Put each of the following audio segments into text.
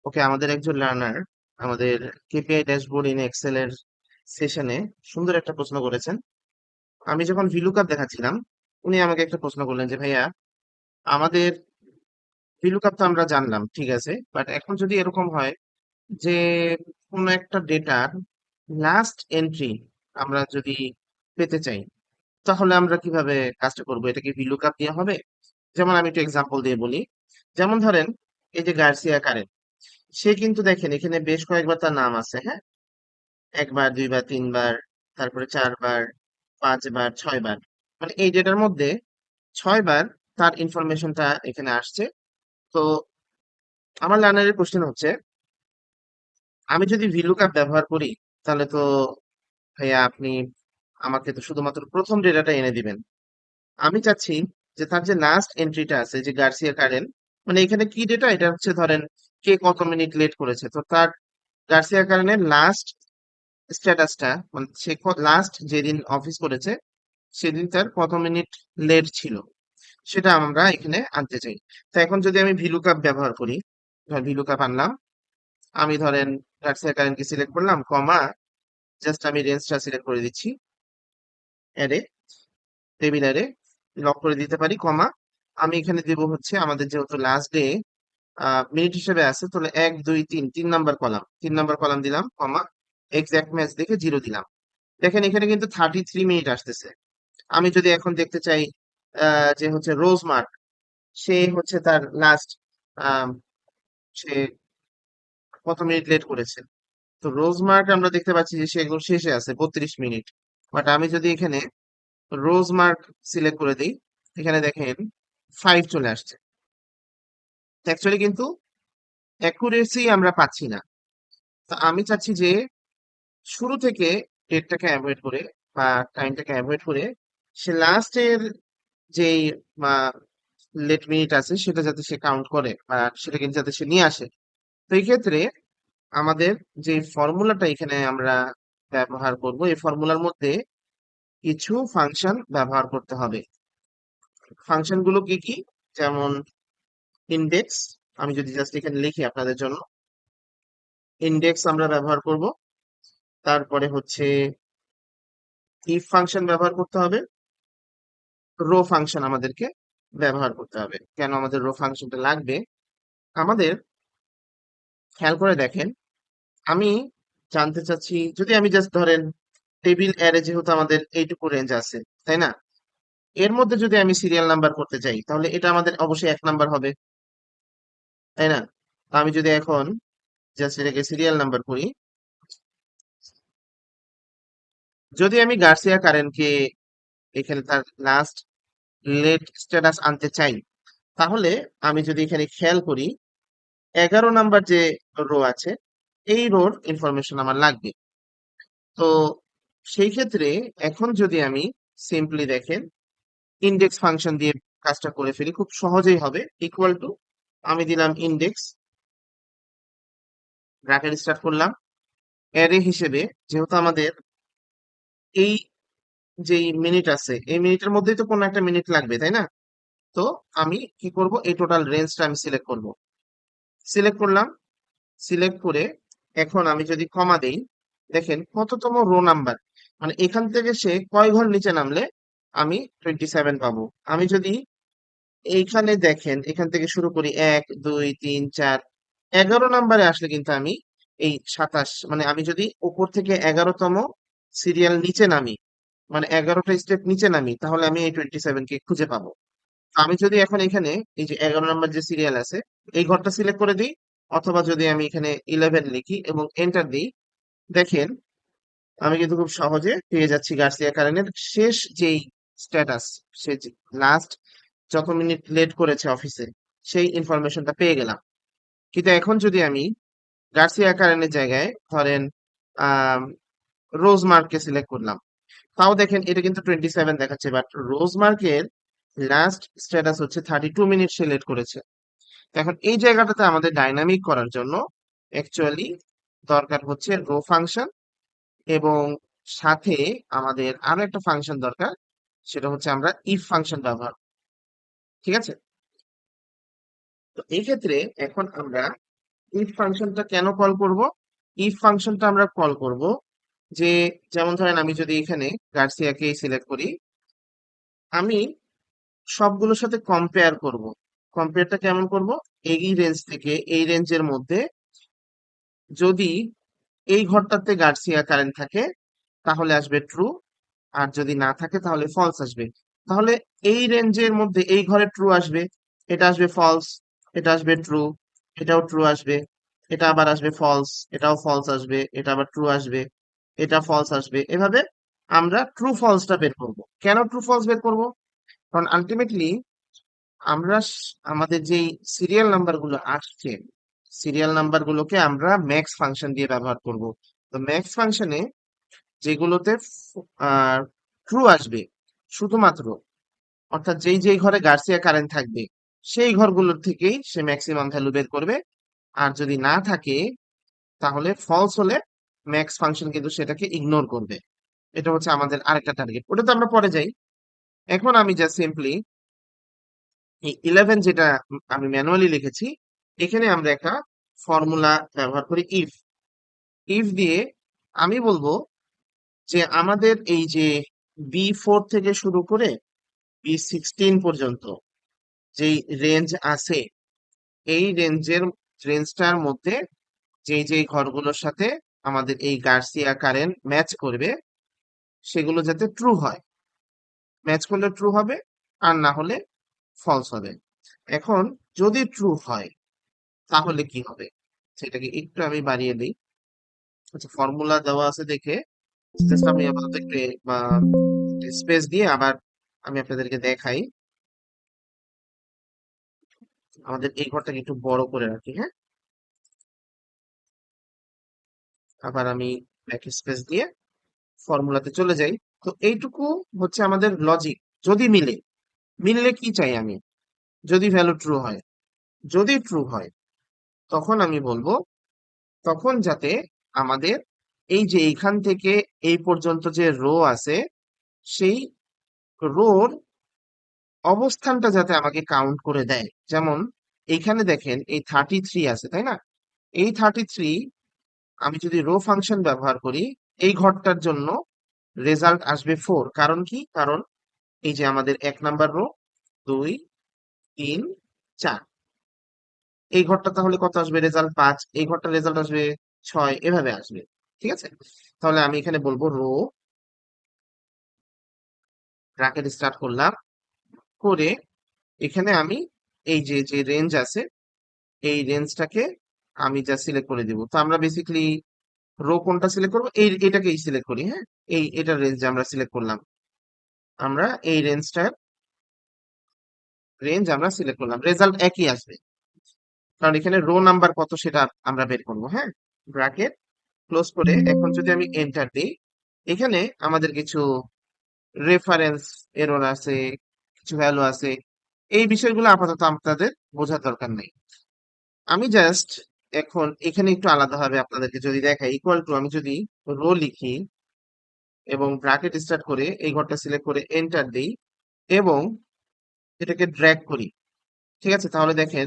ওকে, আমাদের একজন লার্নার আমাদের কেপিআই ড্যাশবোর্ড ইন এক্সেল এর সেশনে সুন্দর একটা প্রশ্ন করেছেন। আমি যখন ভিলুকআপ দেখাচ্ছিলাম, উনি আমাকে একটা প্রশ্ন করলেন যে ভাইয়া, আমাদের ভিলুকআপ তো আমরা জানলাম, ঠিক আছে, বাট এখন যদি এরকম হয় যে কোনো একটা ডেটার লাস্ট এন্ট্রি আমরা যদি পেতে চাই, তাহলে আমরা কিভাবে কাজটা করবো? এটা কি ভিলুকআপ দিয়ে হবে? যেমন আমি একটু এক্সাম্পল দিয়ে বলি। যেমন ধরেন, এই যে গার্সিয়া কারেন, সে কিন্তু দেখেন এখানে বেশ কয়েকবার তার নাম আছে, হ্যাঁ, একবার, দুইবার, তিনবার, তারপরে চারবার, পাঁচবার, ছয়বার। মানে এই ডেটার মধ্যে ছয়বার তার ইনফরমেশনটা এখানে আসছে। তো আমার লার্নারের কোশ্চেন হচ্ছে, আমি যদি ভিলুকআপ ব্যবহার করি, তাহলে তো ভাইয়া আপনি আমাকে তো শুধুমাত্র প্রথম ডেটাটা এনে দিবেন। আমি চাচ্ছি যে তার যে লাস্ট এন্ট্রিটা আছে, যে গার্সিয়া কারেন, মানে এখানে কি ডেটা, এটা হচ্ছে ধরেন কে কত মিনিট লেট করেছে, তো তার গার্সিয়া কারেনের লাস্ট স্ট্যাটাসটা, মানে সে লাস্ট যেদিন অফিস করেছে সেদিন তার কত মিনিট লেট ছিল, সেটা আমরা এখানে আনতে চাই। তো এখন যদি আমি ভিলুকআপ ব্যবহার করি, ভিলুকআপ আনলাম, আমি ধরেন গার্সিয়া কারেন্টকে সিলেক্ট করলাম, কমা, জাস্ট আমি রেঞ্জটা সিলেক্ট করে দিচ্ছি, অ্যারে, টেবিল অ্যারে লক করে দিতে পারি, কমা, আমি এখানে দেবো হচ্ছে আমাদের যেহেতু লাস্ট ডে মিনিট হিসেবে আছে, তাহলে 1 2 3, 3 নাম্বার কলাম দিলাম, কমা, এক্সাক্ট ম্যাচ দেখে 0 দিলাম। দেখেন এখানে কিন্তু 33 মিনিট আসতেছে। আমি যদি এখন দেখতে চাই যে হচ্ছে রোজ মার্ক, সে হচ্ছে তার লাস্ট সে কত মিনিট লেট করেছে, তো রোজ মার্ক আমরা দেখতে পাচ্ছি যে সে একদম শেষে আছে 32 মিনিট। বাট আমি যদি এখানে রোজ মার্ক সিলেক্ট করে দিই, এখানে দেখেন 5 চলে আসছে। অ্যাকচুয়ালি কিন্তু অ্যাকুরেসি আমরা পাচ্ছি না। তো আমি চাচ্ছি যে শুরু থেকে ডেটটাকে অ্যাভয়েড করে বা টাইমটাকে অ্যাভয়েড করে সে লাস্টের যেই লেট মিনিট আছে সেটা যাতে সে কাউন্ট করে বা সেটাকে যাতে সে নিয়ে আসে। তো এই ক্ষেত্রে আমাদের যে ফর্মুলাটা এখানে আমরা ব্যবহার করব, এই ফর্মুলার মধ্যে কিছু ফাংশন ব্যবহার করতে হবে। ফাংশন গুলো কি কি? যেমন ইন্ডেক্স, আমি যদি জাস্ট এখানে লিখি আপনাদের জন্য, ইন্ডেক্স আমরা ব্যবহার করব। তারপরে হচ্ছে ইফ ফাংশন ব্যবহার করতে হবে। রো ফাংশন আমাদেরকে ব্যবহার করতে হবে। কেন আমাদের রো ফাংশনটা লাগবে? আমাদের খেয়াল করে দেখেন, আমি জানতে চাচ্ছি, যদি আমি জাস্ট ধরেন টেবিল অ্যারে, যেহেতু আমাদের এইটুকু রেঞ্জ আছে, তাই না, এর মধ্যে যদি আমি সিরিয়াল নাম্বার করতে চাই, তাহলে এটা আমাদের অবশ্যই 1 নাম্বার হবে, তাই না? তো আমি যদি এখন জাস্ট এটাকে সিরিয়াল নাম্বার করি, যদি আমি গার্সিয়া কারেনকে এখানে তার লাস্ট লেট স্ট্যাটাস আনতে চাই, তাহলে আমি যদি এখানে খেয়াল করি, 11 নাম্বার যে রো আছে, এই রোর ইনফরমেশন আমার লাগবে। তো সেই ক্ষেত্রে এখন যদি আমি সিম্পলি দেখেন ইন্ডেক্স ফাংশন দিয়ে কাজটা করে ফেলি, খুব সহজেই হবে। ইকুয়াল টু, আমি দিলাম ইন্ডেক্স, ব্র্যাকেট স্টার্ট করলাম, অ্যারে হিসেবে, যেহেতু আমাদের এই যেই মিনিট আছে, এই মিনিটের মধ্যেই তো কোনো একটা মিনিট লাগবে, তাই না? তো আমি কি করব, এই টোটাল রেঞ্জটা আমি সিলেক্ট করব, সিলেক্ট করলাম। সিলেক্ট করে এখন আমি যদি কমা দেই, দেখেন কততম রো নাম্বার, মানে এখান থেকে সে কয় ঘর নিচে নামলে আমি 27 পাবো। আমি যদি এইখানে দেখেন, এখান থেকে শুরু করি 1 2 3 4, 11 নাম্বারে আসলে কিন্তু আমি এই 27, মানে আমি যদি উপর থেকে 11তম সিরিয়াল নিচে নামি, মানে 11টা স্টেপ নিচে নামি, তাহলে আমি এই 27 কে খুঁজে পাবো। আমি যদি এখন এখানে এই যে 11 নাম্বার যে সিরিয়াল আছে, এই ঘরটা সিলেক্ট করে দিই, অথবা যদি আমি এখানে 11 লিখি এবং এন্টার দিই, দেখেন আমি কিন্তু খুব সহজে পেয়ে যাচ্ছি গার্সিয়া কারেনের শেষ যেই স্ট্যাটাস, সে লাস্ট যত মিনিট লেট করেছে অফিসে, সেই ইনফরমেশনটা পেয়ে গেলাম। কিন্তু এখন যদি আমি গার্সিয়া কারেনের জায়গায় ধরেন আহ রোজ মার্ককে সিলেক্ট করলাম, তাও দেখেন এটা কিন্তু 27 দেখাচ্ছে, বাট রোজ মার্কের লাস্ট স্ট্যাটাস হচ্ছে 32 মিনিট সে লেট করেছে। এখন এই জায়গাটাতে আমাদের ডাইনামিক করার জন্য অ্যাকচুয়ালি দরকার হচ্ছে রো ফাংশন, এবং সাথে আমাদের আরো একটা ফাংশন দরকার, সেটা হচ্ছে আমরা ইফ ফাংশন ব্যবহার, ঠিক আছে? তো এই ক্ষেত্রে এখন আমরা ইফ ফাংশনটা কেন কল করব? ইফ ফাংশনটা আমরা কল করব যে, যেমন ধরেন আমি যদি এখানে গার্সিয়াকে সিলেক্ট করি, আমি সবগুলোর সাথে কম্পেয়ার করব। কম্পেয়ারটা কেমন করব? এই রেঞ্জ থেকে এই রেঞ্জের মধ্যে যদি এই ঘরটাতে গার্সিয়া কারেন্ট থাকে তাহলে আসবে ট্রু, আর যদি না থাকে তাহলে ফলস আসবে। তাহলে এই রেঞ্জের মধ্যে এই ঘরে ট্রু আসবে, এটা আসবে ফলস, এটা আসবে ট্রু, এটাও ট্রু আসবে, এটা আবার আসবে ফলস, এটাও ফলস আসবে, এটা আবার ট্রু আসবে, এটা ফলস আসবে। এভাবে আমরা ট্রু ফলসটা বের করব। কেন ট্রু ফলস বের করব? কারণ আলটিমেটলি আমরা আমাদের যেই সিরিয়াল নাম্বার গুলো আসছে, সিরিয়াল নাম্বার গুলোকে আমরা ম্যাক্স ফাংশন দিয়ে ব্যবহার করব। তো ম্যাক্স ফাংশনে যেগুলোতে ট্রু আসবে শুধুমাত্র, অর্থাৎ যেই যেই ঘরে গার্সিয়া কারেন্ট থাকবে সেই ঘরগুলোর থেকেই সে ম্যাক্সিমাম ভ্যালু বের করবে। আর যদি না থাকে তাহলে ফলস হলে ম্যাক্স ফাংশন কিন্তু সেটাকে ইগনোর করবে। এটা হচ্ছে আমাদের আরেকটা টার্গেট, ওটা তো আমরা পরে যাই। এখন আমি জাস্ট সিম্পলি এই 11 যেটা আমি ম্যানুয়ালি লিখেছি, এখানে আমরা একটা ফর্মুলা ব্যবহার করি ইফ। ইফ দিয়ে আমি বলবো যে আমাদের এই যে B4 থেকে শুরু করে B16 পর্যন্ত যেই রেঞ্জ আছে, এই রেঞ্জটার মধ্যে যেই যেই ঘরগুলোর সাথে আমাদের এই গার্সিয়া কারেন্ট ম্যাচ করবে সেগুলো যাতে ট্রু হয়। ম্যাচ করলে ট্রু হবে, আর না হলে ফলস হবে। এখন যদি ট্রু হয় তাহলে কি হবে সেটাকে একটু আমি বাড়িয়ে দিই। আচ্ছা, ফর্মুলা দেওয়া আছে দেখে জাস্ট আমি আপাতত একটু স্পেস দিয়ে আবার আমি আপনাদেরকে দেখাই। আমাদের এই ঘরটাকে একটু বড় করে রাখি, হ্যাঁ। আবার আমি ব্যাক স্পেস দিয়ে ফর্মুলাতে চলে যাই। তো এইটুকু হচ্ছে আমাদের লজিক। যদি মিলে, মিললে কি চাই আমি? যদি ভ্যালু ট্রু হয়, যদি ট্রু হয় তখন আমি বলবো, তখন যাতে আমাদের এই যে এইখান থেকে এই পর্যন্ত যে রো আছে সেই রোর অবস্থানটা যাতে আমাকে কাউন্ট করে দেয়। যেমন এইখানে দেখেন এই 33 আছে, তাই না? এই 33 আমি যদি রো ফাংশন ব্যবহার করি, এই ঘরটার জন্য রেজাল্ট আসবে 4। কারণ কি? কারণ এই যে আমাদের 1 নাম্বার রো, 2, 3, 4, এই ঘরটা তাহলে কত আসবে? রেজাল্ট 5। এই ঘরটা রেজাল্ট আসবে 6, এভাবে আসবে। ঠিক আছে, তাহলে আমি এখানে বলবো রো, ব্র্যাকেট স্টার্ট করলাম করে, এখানে আমি এই যে যে রেঞ্জ আছে এই রেঞ্জটাকে আমি যা সিলেক্ট করে দিব। তো আমরা বেসিক্যালি রো কোনটা সিলেক্ট করবো? এটাকেই সিলেক্ট করি, হ্যাঁ। এটার রেঞ্জ আমরা সিলেক্ট করলাম, আমরা এই রেঞ্জ আমরা সিলেক্ট করলাম, রেজাল্ট একই আসবে। কারণ এখানে রো নাম্বার কত সেটা আমরা বের করবো, হ্যাঁ। ব্র্যাকেট ক্লোজ করে এখন যদি আমি এন্টার দিই, এখানে আমাদের কিছু রেফারেন্স এরর আছে, কিছু ভ্যালু আছে। এই বিষয়গুলো আপাতত আপনাদের বোঝার দরকার নেই। আমি জাস্ট এখন এখানে একটু আলাদাভাবে আপনাদেরকে যদি দেখাই, ইকুয়াল টু আমি যদি রো লিখি এবং ব্র্যাকেট স্টার্ট করে এই ঘরটা সিলেক্ট করে এন্টার দিই এবং এটাকে ড্র্যাগ করি, ঠিক আছে, তাহলে দেখেন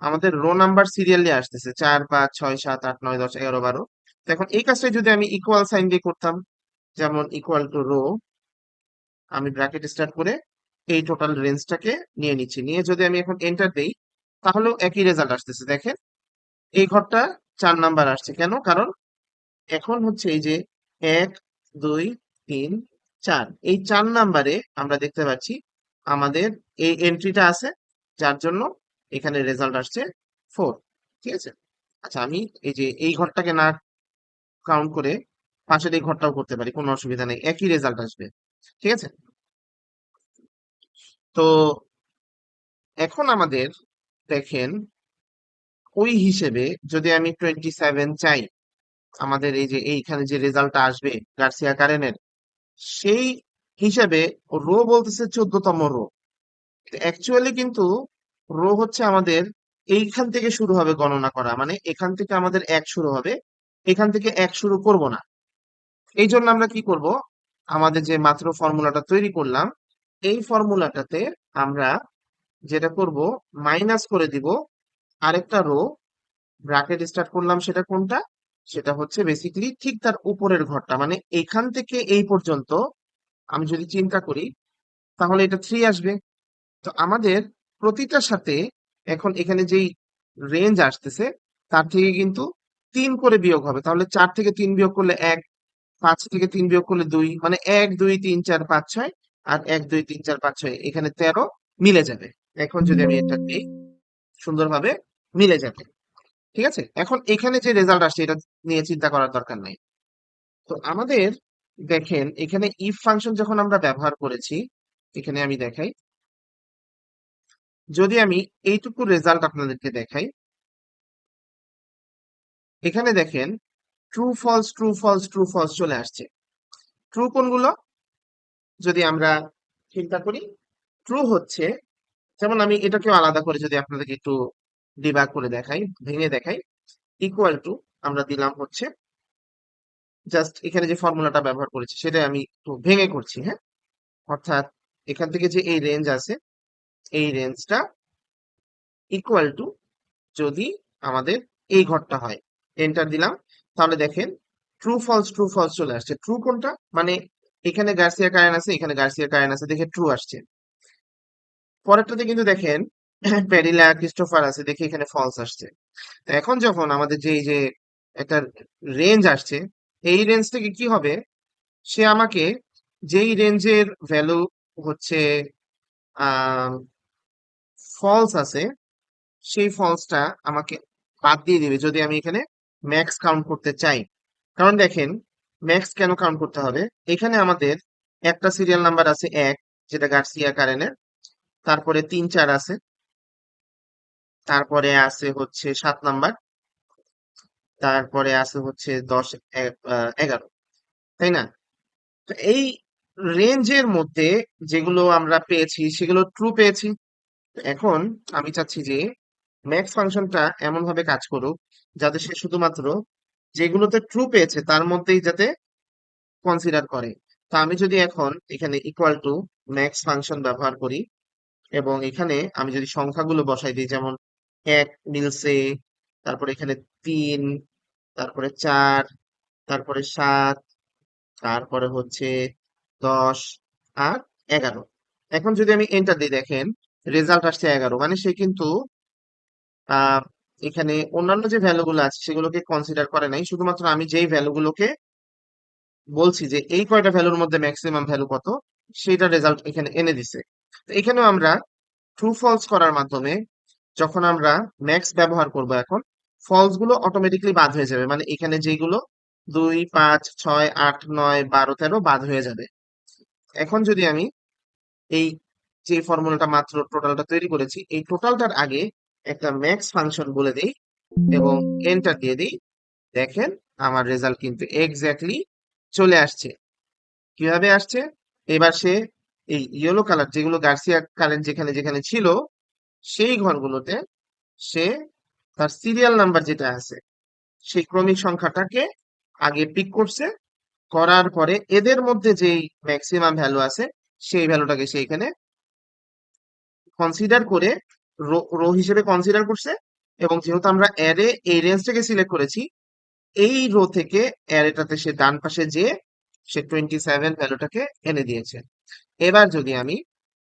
আমাদের রো নাম্বার সিরিয়ালি আসতেছে 4, 5, 6, 7, 8, 9, 10, 11, 12। তো এখন এই কাজটাই যদি আমি ইকুয়াল সাইন দিয়ে করতাম, যেমন ইকুয়াল টু রো, আমি ব্র্যাকেট স্টার্ট করে এই টোটাল রেঞ্জটাকে নিয়ে নিচ্ছি, নিয়ে যদি আমি এখন এন্টার দেই তাহলেও একই রেজাল্ট আসতেছে। দেখেন এই ঘরটা 4 নাম্বার আসছে, কেন? কারণ এখন হচ্ছে এই যে 1, 2, 3, 4, এই 4 নাম্বারে আমরা দেখতে পাচ্ছি আমাদের এই এন্ট্রিটা আছে, যার জন্য এখানে রেজাল্ট আসছে 4। ঠিক আছে, আচ্ছা আমি এই যে এই ঘরটাকে না কাউন্ট করে পাশের এই ঘরটাও করতে পারি, কোনো অসুবিধা নেই, একই রেজাল্ট আসবে। ঠিক আছে, তো এখন আমাদের দেখেন ওই হিসেবে যদি আমি 27 চাই, আমাদের এই যে এইখানে যে রেজাল্টটা আসবে গার্সিয়া কারেনের, সেই হিসাবে রো বলতেছে 14তম রো। অ্যাকচুয়ালি কিন্তু রো হচ্ছে আমাদের এইখান থেকে শুরু হবে গণনা করা, মানে এখান থেকে আমাদের 1 শুরু হবে, এখান থেকে 1 শুরু করব না। এই জন্য আমরা কি করব? আমাদের যে মাত্র ফর্মুলাটা তৈরি করলাম, এই ফর্মুলাটাতে আমরা যেটা করব, মাইনাস করে দিব আরেকটা রো ব্র্যাকেট স্টার্ট করলাম, সেটা কোনটা? সেটা হচ্ছে বেসিক্যালি ঠিক তার উপরের ঘরটা, মানে এখান থেকে এই পর্যন্ত আমি যদি চিন্তা করি তাহলে এটা 3 আসবে। তো আমাদের প্রতিটার সাথে এখন এখানে যেই রেঞ্জ আসতেছে তার থেকে কিন্তু 3 করে বিয়োগ হবে, তাহলে 4 থেকে 3 বিয়োগ করলে 1, 5 থেকে 3 বিয়োগ করলে 2, মানে 1 2 3 4 5 6, আর 1 2 3 4 5 6 এখানে 13 মিলে যাবে। এখন যদি আমি এটা দিই সুন্দরভাবে মিলে যাবে। ঠিক আছে, এখন এখানে যে রেজাল্ট আসছে এটা নিয়ে চিন্তা করার দরকার নাই। তো আমাদের দেখেন এখানে ইফ ফাংশন যখন আমরা ব্যবহার করেছি, এখানে আমি দেখাই, যদি আমি এইটুকু রেজাল্ট আপনাদেরকে দেখাই, এখানে দেখেন true false true false true false চলে আসছে। ট্রু কোনগুলো যদি আমরা চিন্তা করি, ট্রু হচ্ছে, যেমন আমি এটাকেও আলাদা করে যদি আপনাদেরকে একটু ডিবাগ করে দেখাই, ভেঙে দেখাই, ইকুয়াল টু আমরা দিলাম হচ্ছে, জাস্ট এখানে যে ফর্মুলাটা ব্যবহার করেছি সেটা আমি একটু ভেঙে করছি, হ্যাঁ। অর্থাৎ এখান থেকে যে এই রেঞ্জ আছে, এই রেঞ্জটা ইকুয়াল টু যদি আমাদের এই ঘরটা হয়, এন্টার দিলাম, তাহলে দেখেন ট্রু ফলস চলে আসছে। ট্রু কোনটা? মানে এখানে গার্সিয়া কারেন আছে, এখানে গার্সিয়া কারেন আছে, দেখে ট্রু আসছে। পরেরটাতে কিন্তু দেখেন প্যারিলা ক্রিস্টোফার আছে, দেখে এখানে ফলস আসছে। তো এখন যখন আমাদের যে এই যে একটা রেঞ্জ আসছে, এই রেঞ্জ থেকে কি হবে, সে আমাকে যেই রেঞ্জের ভ্যালু হচ্ছে আহ ফলস আছে, সেই ফলসটা আমাকে বাদ দিয়ে দিবে যদি আমি এখানে ম্যাক্স কাউন্ট করতে চাই। কারণ দেখেন ম্যাক্স কেন কাউন্ট করতে হবে, এখানে আমাদের একটা সিরিয়াল নাম্বার আছে 1, যেটা গার্সিয়া কারেনের, তারপরে 3 4 আছে, তারপরে আছে হচ্ছে 7 নাম্বার, তারপরে আছে হচ্ছে 10 11, তাই না? তো এই রেঞ্জের মধ্যে যেগুলো আমরা পেয়েছি সেগুলো ট্রু পেয়েছি। এখন আমি চাচ্ছি যে ম্যাক্স ফাংশনটা এমন ভাবে কাজ করুক যাতে সে শুধুমাত্র যেগুলোতে ট্রু পেয়েছে তার মধ্যেই যাতে কনসিডার করে। তো আমি যদি এখন এখানে ইকুয়াল টু ম্যাক্স ফাংশন ব্যবহার করি এবং এখানে আমি যদি সংখ্যাগুলো বসাই দিই, যেমন 1 মিলছে, তারপরে এখানে 3, তারপরে 4, তারপরে 7, তারপরে হচ্ছে 10 আর 11। এখন যদি আমি এন্টার দিই দেখেন রেজাল্ট আসছে 11, মানে সে কিন্তু আহ এখানে অন্যান্য যে ভ্যালুগুলো আছে সেগুলোকে কনসিডার করে নাই, শুধুমাত্র আমি যেই ভ্যালুগুলোকে বলছি যে এই কয়টা ভ্যালুর মধ্যে ম্যাক্সিমাম ভ্যালু কত, সেইটা রেজাল্ট এখানে এনে দিছে। তো এখানেও আমরা ট্রু ফলস করার মাধ্যমে যখন আমরা ম্যাক্স ব্যবহার করব, এখন ফলস গুলো অটোমেটিকলি বাদ হয়ে যাবে, মানে এখানে যেগুলো 2 5 6 8 9 12 13 বাদ হয়ে যাবে। এখন যদি আমি এই যে ফর্মুলাটা মাত্র টোটালটা তৈরি করেছি, এই টোটালটার আগে একটা ম্যাক্স ফাংশন বলে দিই এবং এন্টার দিয়ে দিই, দেখেন আমার রেজাল্ট কিন্তু এক্স্যাক্টলি চলে আসছে। কিভাবে আসছে? এবার সে এই ইয়েলো কালার যেগুলো গার্সিয়া কারেন্ট যেখানে যেখানে ছিল সেই ঘরগুলোতে সে তার সিরিয়াল নাম্বার যেটা আছে সেই ক্রমিক সংখ্যাটাকে আগে পিক করছে, করার পরে এদের মধ্যে যেই ম্যাক্সিমাম ভ্যালু আছে সেই ভ্যালুটাকে সে এখানে কনসিডার করে রো রো হিসেবে কনসিডার করছে। এবং যেহেতু আমরা অ্যারে এই রেঞ্জটাকে সিলেক্ট করেছি, এই রো থেকে অ্যারেটাতে সে ডান পাশে যেয়ে সে 27 ভ্যালুটাকে এনে দিয়েছে। এবার যদি আমি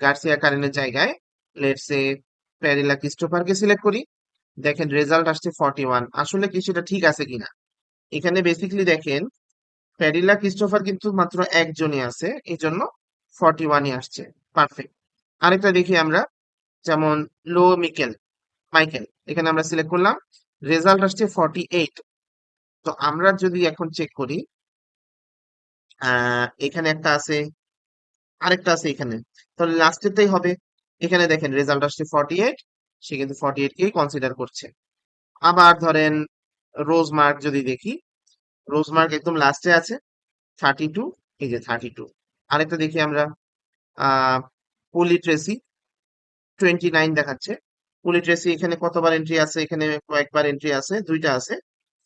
গার্সিয়া কারেনের জায়গায় লেটস সে প্যারিলা ক্রিস্টোফারকে সিলেক্ট করি, দেখেন রেজাল্ট আসছে 41। আসলে কি সেটা ঠিক আছে কিনা, এখানে বেসিক্যালি দেখেন প্যারিলা ক্রিস্টোফার কিন্তু মাত্র একজনই আছে, এই জন্য 41ই আসছে। পারফেক্ট। আরেকটা দেখি আমরা, যেমন লো মিকেল মাইকেল, এখানে আমরা সিলেক্ট করলাম, রেজাল্ট আসছে 48। তো আমরা যদি এখন চেক করি, এখানে একটা আছে, আরেকটা আছে এখানে, তাহলে লাস্টেরটাই হবে। এখানে দেখেন রেজাল্ট আসছে 48, সে কিন্তু 48 কেই কনসিডার করছে। আবার ধরেন রোজ মার্ক যদি দেখি, রোজ মার্ক একদম লাস্টে আছে 32, এই যে 32। আরেকটা দেখি আমরা, আহ পলি ট্রেসি 29 দেখাচ্ছে। পলি ট্রেসি এখানে কতবার এন্ট্রি আছে, এখানে কয়েকবার এন্ট্রি আছে, দুইটা আছে।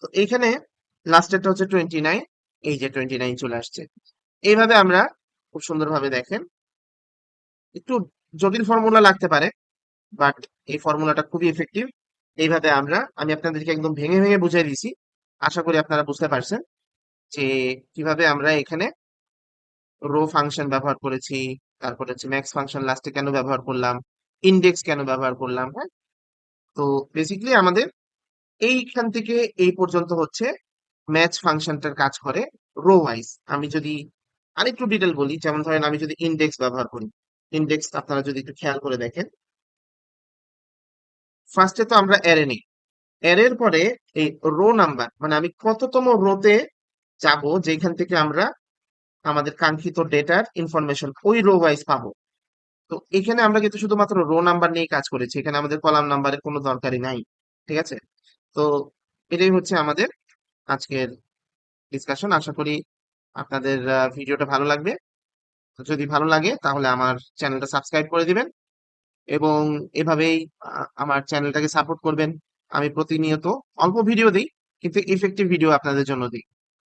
তো এইখানে লাস্টেরটা হচ্ছে 29, এই যে 29 চলে আসছে। এইভাবে আমরা খুব সুন্দরভাবে দেখেন, একটু জটিল ফর্মুলা লাগতে পারে বাট এই ফর্মুলাটা খুবই এফেক্টিভ। এইভাবে আমি আপনাদেরকে একদম ভেঙে ভেঙে বুঝিয়ে দিছি। আশা করি আপনারা বুঝতে পারছেন যে কিভাবে আমরা এখানে রো ফাংশন ব্যবহার করেছি, তারপর হচ্ছে ম্যাক্স ফাংশন লাস্টে কেন ব্যবহার করলাম, ইন্ডেক্স কেন ব্যবহার করলাম। হ্যাঁ, তো বেসিক্যালি আমাদের এইখান থেকে এই পর্যন্ত হচ্ছে ম্যাচ ফাংশনটার কাজ করে রো ওয়াইজ। আমি যদি আরেকটু ডিটেল বলি, যেমন ধরেন আমি যদি ইন্ডেক্স ব্যবহার করি, ইন্ডেক্স আপনারা যদি একটু খেয়াল করে দেখেন, ফার্স্টে তো আমরা অ্যারে নিই, অ্যারের পরে এই রো নাম্বার, মানে আমি কততম রোতে যাব যেখান থেকে আমরা আমাদের কাঙ্ক্ষিত ডেটার ইনফরমেশন ওই রো ওয়াইজ পাবো। তো এখানে আমরা কিন্তু শুধুমাত্র রো নাম্বার নিয়ে কাজ করেছি, এখানে আমাদের কলাম নাম্বারের কোনো দরকারই নাই। ঠিক আছে, তো এটাই হচ্ছে আমাদের আজকের ডিসকাশন। আশা করি আপনাদের ভিডিওটা ভালো লাগবে। যদি ভালো লাগে তাহলে আমার চ্যানেলটা সাবস্ক্রাইব করে দিবেন এবং এভাবেই আমার চ্যানেলটাকে সাপোর্ট করবেন। আমি প্রতিনিয়ত অল্প ভিডিও দিই, কিন্তু ইফেক্টিভ ভিডিও আপনাদের জন্য দিই।